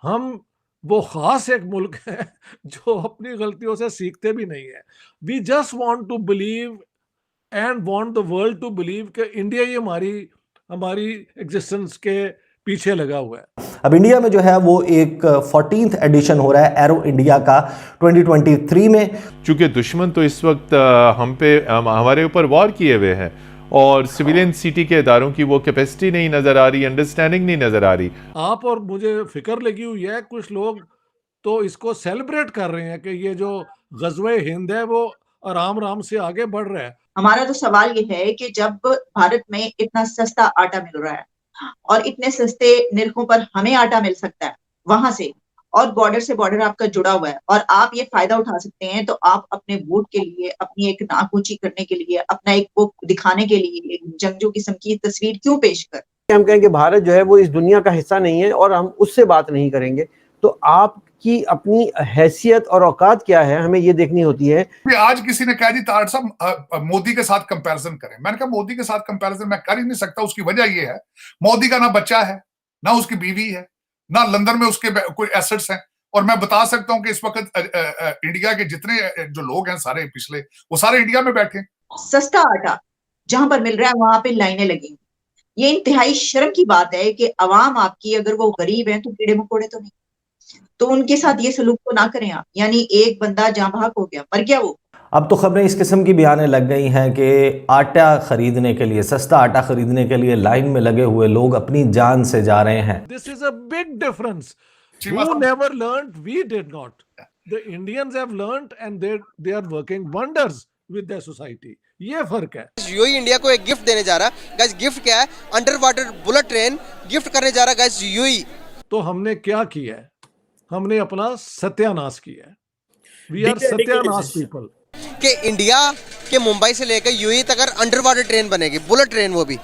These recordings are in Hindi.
हम वो खास एक मुल्क है जो अपनी गलतियों से सीखते भी नहीं है। We just want to believe and want the world to believe कि इंडिया ही हमारी हमारी एग्जिस्टेंस के पीछे लगा हुआ है। अब इंडिया में जो है वो एक 14th एडिशन हो रहा है एरो इंडिया का 2023 में। चूंकि दुश्मन तो इस वक्त हमारे ऊपर वॉर किए हुए हैं और सिविलियन सिटी के इदारों की वो कैपेसिटी नहीं नजर आ रही, अंडरस्टैंडिंग नहीं नजर आ रही। आप और मुझे फिक्र लगी हुई है, कुछ लोग तो इसको सेलिब्रेट कर रहे हैं कि ये जो गज़वे हिंद है वो आराम आराम से आगे बढ़ रहा है। हमारा तो सवाल ये है कि जब भारत में इतना सस्ता आटा मिल रहा है और इतने सस्ते निरखों पर हमें आटा मिल सकता है वहां से, और बॉर्डर से बॉर्डर आपका जुड़ा हुआ है, और आप ये फायदा उठा सकते हैं, तो आप अपने वोट के लिए, अपनी एक नाक ऊंची करने के लिए, अपना एक वो दिखाने के लिए एक जंगजू किस्म की तस्वीर क्यों पेश कर? हम कहेंगे भारत जो है वो इस दुनिया का हिस्सा नहीं है और हम उससे बात नहीं करेंगे, तो आपकी अपनी हैसियत और औकात क्या है, हमें ये देखनी होती है। आज किसी ने कहा जी तार साहब मोदी के साथ कंपैरिजन करें। मैंने कहा मोदी के साथ कंपैरिजन मैं कर ही नहीं सकता। उसकी वजह ये है, मोदी का ना बच्चा है, ना उसकी बीवी है, ना लंदन में उसके कोई एसेट्स हैं। और मैं बता सकता हूं कि इस वक्त इंडिया के जितने जो लोग हैं सारे पिछले, वो सारे इंडिया में बैठे। सस्ता आटा जहां पर मिल रहा है वहां पे लाइनें लगी। ये इंतहाई शर्म की बात है कि अवाम आपकी, अगर वो गरीब है तो कीड़े मकोड़े तो नहीं, तो उनके साथ ये सलूक तो ना करें आप। यानी एक बंदा जहां भाग हो गया, मर गया वो। अब तो खबरें इस किस्म की भी आने लग गई हैं कि आटा खरीदने के लिए, सस्ता आटा खरीदने के लिए लाइन में लगे हुए लोग अपनी जान से जा रहे हैं। This is a big difference. Who never learned? We did not. The Indians have learned and they are working wonders with their society. ये फर्क है। यूएई इंडिया को एक गिफ्ट देने जा रहा है। गाइस गिफ्ट क्या है? Under water bullet train gift करने जा रहा है गाइस यूएई। तो हमने क्या किया है? हमने अपना सत्यानाश किया है। वी आर सत्यानाश पीपल। कि इंडिया के मुंबई से लेकर यूएई तक अंडर वाटर ट्रेन बनेगी, बुलेट ट्रेन, वो भी।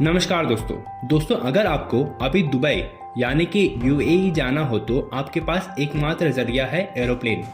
नमस्कार दोस्तों, अगर आपको अभी दुबई यानी कि यूएई जाना हो तो आपके पास एकमात्र जरिया है एरोप्लेन।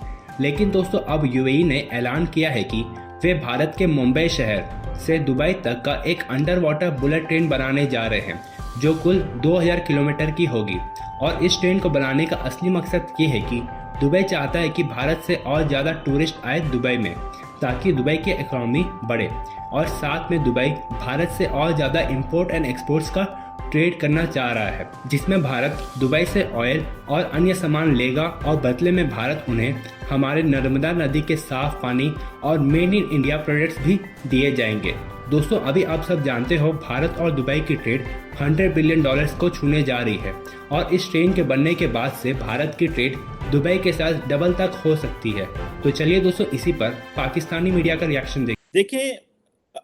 लेकिन दोस्तों अब यूएई ने ऐलान किया है कि वे भारत के मुंबई शहर से दुबई तक का एक अंडर वाटर बुलेट ट्रेन बनाने जा रहे हैं, जो कुल 2000 किलोमीटर की होगी। और इस ट्रेन को बनाने का असली मकसद ये है कि दुबई चाहता है कि भारत से और ज़्यादा टूरिस्ट आए दुबई में, ताकि दुबई की इकोनॉमी बढ़े। और साथ में दुबई भारत से और ज़्यादा इंपोर्ट एंड एक्सपोर्ट्स का ट्रेड करना चाह रहा है, जिसमें भारत दुबई से ऑयल और अन्य सामान लेगा और बदले में भारत उन्हें हमारे नर्मदा नदी के साफ पानी और मेड इन इंडिया प्रोडक्ट्स भी दिए जाएंगे। दोस्तों अभी आप सब जानते हो भारत और दुबई की ट्रेड $100 बिलियन को छूने जा रही है, और इस ट्रेन के बनने के बाद से भारत की ट्रेड दुबई के साथ डबल तक हो सकती है। तो चलिए दोस्तों इसी पर पाकिस्तानी मीडिया का रिएक्शन देखिए।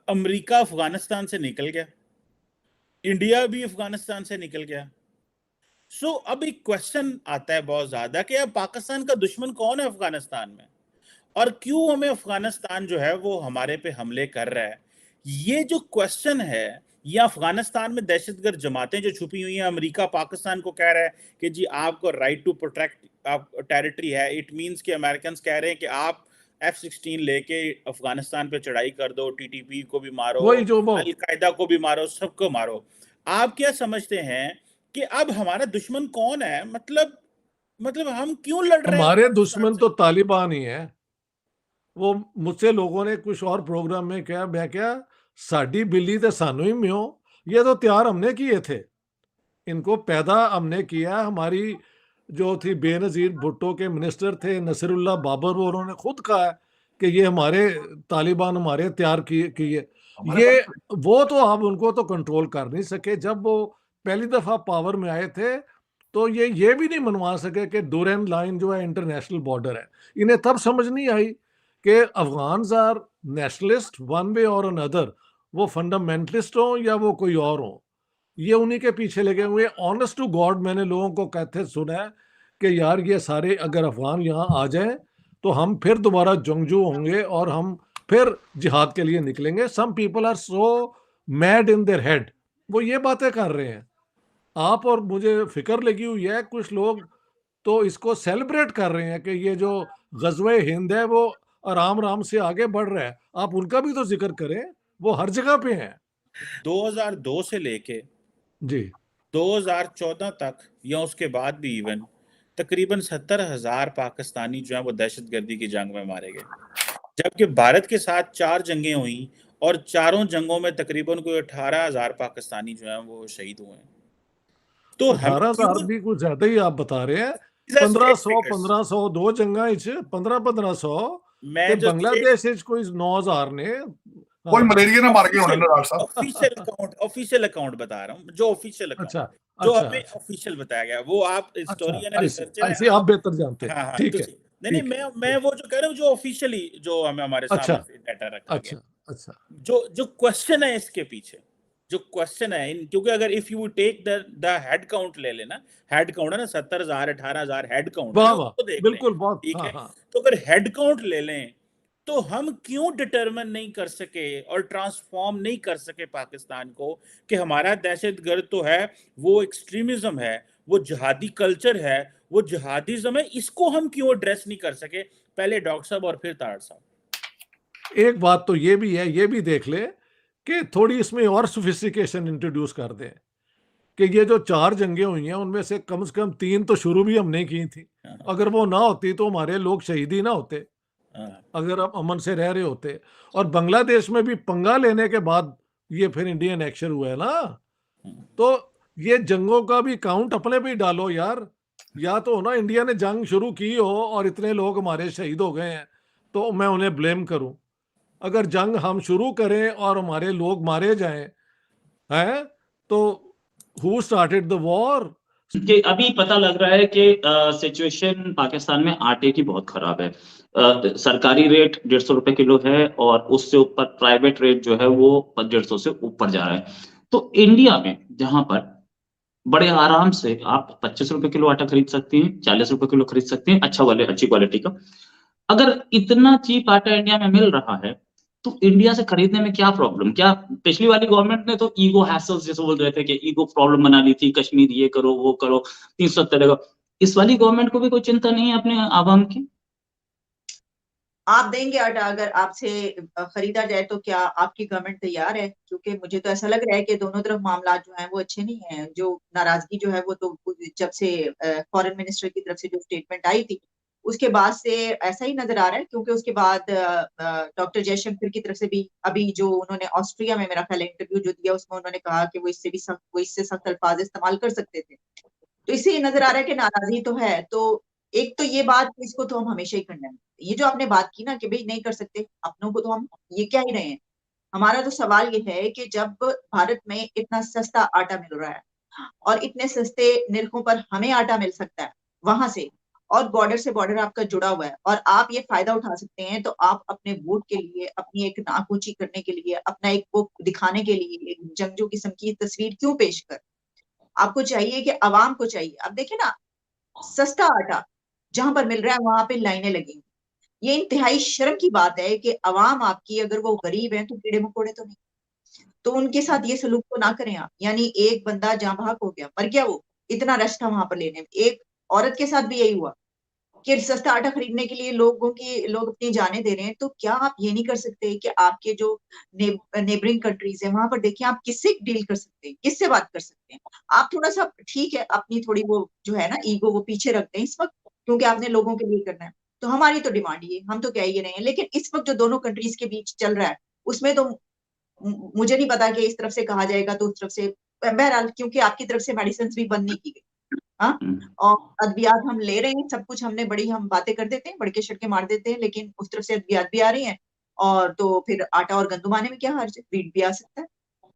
अमेरिका अफगानिस्तान से निकल गया, इंडिया भी अफगानिस्तान से निकल गया। सो अब एक क्वेश्चन आता है बहुत ज्यादा कि अब पाकिस्तान का दुश्मन कौन है अफगानिस्तान में, और क्यों हमें अफगानिस्तान जो है वो हमारे पे हमले कर रहा है। ये जो क्वेश्चन है, या अफगानिस्तान में दहशतगर्द जमातें जो छुपी हुई हैं, अमेरिका पाकिस्तान को कह रहा है कि जी आपको राइट टू प्रोटेक्ट आप टेरिटरी है। इट मींस कि अमेरिकन कह रहे हैं कि आप F-16 लेके अफगानिस्तान पे चढ़ाई कर दो, टीटीपी को भी मारो, अल-कायदा को भी मारो, सबको मारो। आप क्या समझते हैं कि अब हमारा दुश्मन कौन है? मतलब हम क्यों लड़ रहे हैं? हमारे दुश्मन तो तालिबान ही है। वो मुझसे लोगों ने कुछ और प्रोग्राम में कहा, मैं क्या साडी बिल्ली ते सानू ही म्यो। ये तो तैयार हमने किए थे, इनको पैदा हमने किया। हमारी जो थी बेनज़ीर भुट्टो के मिनिस्टर थे नसीरुल्लाह बाबर, वो उन्होंने खुद कहा कि ये हमारे तालिबान हमारे तैयार किए। ये वो तो आप उनको तो कंट्रोल कर नहीं सके। जब वो पहली दफा पावर में आए थे तो ये भी नहीं मनवा सके कि डोरेन लाइन जो है इंटरनेशनल बॉर्डर है। इन्हें तब समझ नहीं आई कि Afghans are nationalist one way और अनदर, वो फंडामेंटलिस्ट हो या वो कोई और हो, ये उन्हीं के पीछे लगे हुए। ऑनेस्ट टू गॉड मैंने लोगों को कहते सुना है कि यार ये सारे अगर अफगान यहाँ आ जाएं तो हम फिर दोबारा जंगजू होंगे और हम फिर जिहाद के लिए निकलेंगे। Some people are so mad in their head, वो ये बातें कर रहे हैं। आप और मुझे फिक्र लगी हुई है, कुछ लोग तो इसको सेलिब्रेट कर रहे हैं कि ये जो गज़वे हिंद है वो आराम आराम से आगे बढ़ रहा है, आप उनका भी तो जिक्र करें, वो हर जगह पे हैं। 2002 से लेके जी 2014 तक या उसके बाद भी इवन तकरीबन 70,000 पाकिस्तानी जो है वो दहशतगर्दी की जंग में मारे गए, जबकि भारत के साथ 4 जंगें हुई और चारों जंगों में तकरीबन कोई 18,000 पाकिस्तानी जो है वो शहीद हुए हैं। तो हम 18,000 भी कुछ ज्यादा ही आप बता रहे हैं। These are state 1500 figures. 1500 दो जंगा 1500 मैं ते जो बांग्लादेश विच कोई 9,000 ने। कोई मलेरिया ना मार के होने ना डॉक्टर साहब। ऑफिशियल अकाउंट बता रहा हूँ, जो ऑफिशियल अकाउंट अच्छा जो अच्छा हमें अच्छा ऑफिशियल बताया गया, वो आप हिस्टोरियन है, ऐसे रिसर्चर ऐसे है, आप बेहतर जानते हैं। हाँ हाँ ठीक है नहीं ठीक है मैं वो जो कह रहा हूँ, जो ऑफिशियली जो हमें हमारे अच्छा सामने से डाटा रखा अच्छा गया, अच्छा जो क्वेश्चन है इसके पीछे, जो क्वेश्चन है क्योंकि अगर if you take the head count ले लेना, हेड काउंट है ना 70,000 18,000 हेड काउंट है वाह ना, वाह उसको देख लें, बिल्कुल बहुत ठीक हाँ है। हाँ तो अगर हेड काउंट ले लें तो हम क्यों डिटरमिन नहीं कर सके और ट्रांसफॉर्म नहीं कर सके पाकिस्तान को कि हमारा दहशतगर्द तो है, वो एक्सट्रीमिज्म है, वो जिहादी कल्चर है, वो जिहादिज्म है, इसको हम क्यों एड्रेस नहीं कर सके? पहले डॉक्टर साहब और फिर तार साहब। एक बात तो ये भी है, ये भी देख ले कि थोड़ी इसमें और सोफिस्टिकेशन इंट्रोड्यूस कर दें कि ये जो 4 जंगें हुई हैं उनमें से कम 3 तो शुरू भी हमने की थी। हाँ, अगर वो ना होती तो हमारे लोग शहीद ही ना होते, हाँ, अगर आप अमन से रह रहे होते। और बांग्लादेश में भी पंगा लेने के बाद ये फिर इंडियन एक्शन हुआ है ना, तो ये जंगों का भी काउंट अपने पे ही डालो यार। या तो ना इंडिया ने जंग शुरू की हो और इतने लोग हमारे शहीद हो गए हैं तो मैं उन्हें ब्लेम करूं। अगर जंग हम शुरू करें और हमारे लोग मारे जाएं, हैं, तो हु स्टार्टेड द वॉर? कि अभी पता लग रहा है कि सिचुएशन पाकिस्तान में आटे की बहुत खराब है। सरकारी रेट 150 रुपए किलो है और उससे ऊपर प्राइवेट रेट जो है वो 150 से ऊपर जा रहा है। तो इंडिया में जहां पर बड़े आराम से आप 25 रुपए किलो आटा खरीद सकती हैं, 40 रुपए किलो खरीद सकती हैं, अच्छी क्वालिटी का। अगर इतना चीप आटा इंडिया में मिल रहा है तो इंडिया से खरीदने में क्या प्रॉब्लम? क्या पिछली वाली गवर्नमेंट ने तो ईगो हैसल्स जैसे बोल रहे थे कि ईगो प्रॉब्लम बना ली थी, कश्मीर ये करो वो करो, 370 लगो। इस वाली गवर्नमेंट को भी कोई चिंता नहीं है अपने आवाम की? आप देंगे आटा अगर आपसे खरीदा जाए तो क्या आपकी गवर्नमेंट तैयार है? क्योंकि मुझे तो ऐसा लग रहा है कि दोनों तरफ मामला जो है वो अच्छे नहीं है। जो नाराजगी जो है वो तो जब से फॉरेन मिनिस्टर की तरफ से जो स्टेटमेंट आई थी उसके बाद से ऐसा ही नजर आ रहा है, क्योंकि उसके बाद डॉक्टर जयशंकर की तरफ से भी अभी जो उन्होंने ऑस्ट्रिया में मेरा ख्याल इंटरव्यू जो दिया उसमें उन्होंने कहा कि वो इससे सख्त अल्फाज इस्तेमाल कर सकते थे। तो इससे ये नजर आ रहा है कि नाराजगी तो है। तो एक तो ये बात, इसको तो हम हमेशा ही करना है। ये जो आपने बात की ना कि भाई नहीं कर सकते अपनों को, तो हम ये क्या ही रहे हैं। हमारा तो सवाल ये है कि जब भारत में इतना सस्ता आटा मिल रहा है और इतने सस्ते निरखों पर हमें आटा मिल सकता है वहां से, और बॉर्डर से बॉर्डर आपका जुड़ा हुआ है और आप ये फायदा उठा सकते हैं, तो आप अपने वोट के लिए, अपनी एक नाक ऊंची करने के लिए, अपना एक वो दिखाने के लिए एक जंगजू किस्म की तस्वीर क्यों पेश कर? आपको चाहिए कि आवाम को चाहिए। अब देखिए ना, सस्ता आटा जहां पर मिल रहा है वहां पे लाइनें लगी। ये इंतहाई शर्म की बात है कि अवाम आपकी, अगर वो गरीब है तो कीड़े मकोड़े तो नहीं, तो उनके साथ ये सलूक तो ना करें आप। यानी एक बंदा जहां भाग हो गया, मर गया, वो इतना रश था वहां पर लेने में। एक औरत के साथ भी यही हुआ कि सस्ता आटा खरीदने के लिए लोग अपनी जानें दे रहे हैं। तो क्या आप ये नहीं कर सकते कि आपके जो नेबरिंग कंट्रीज है वहां पर देखिए आप किससे डील कर सकते हैं, किससे बात कर सकते हैं? आप थोड़ा सा, ठीक है, अपनी थोड़ी वो जो है ना ईगो वो पीछे रखते हैं इस वक्त, क्योंकि आपने लोगों के लिए करना है। तो हमारी तो डिमांड ये, हम तो कह ही रहे हैं। लेकिन इस वक्त जो दोनों कंट्रीज के बीच चल रहा है उसमें तो मुझे नहीं पता कि इस तरफ से कहा जाएगा तो उस तरफ से, बहरहाल क्योंकि आपकी तरफ से मेडिसिन भी बंद नहीं की गई। हाँ, और अद्वियात हम ले रहे हैं, सब कुछ हमने बड़ी हम बातें कर देते हैं, बड़के शटके मार देते हैं, लेकिन उस तरफ से अद्वियात भी आ रही हैं। और तो फिर आटा और गंदुम आने में क्या हर्ज है? वीट भी आ सकता है।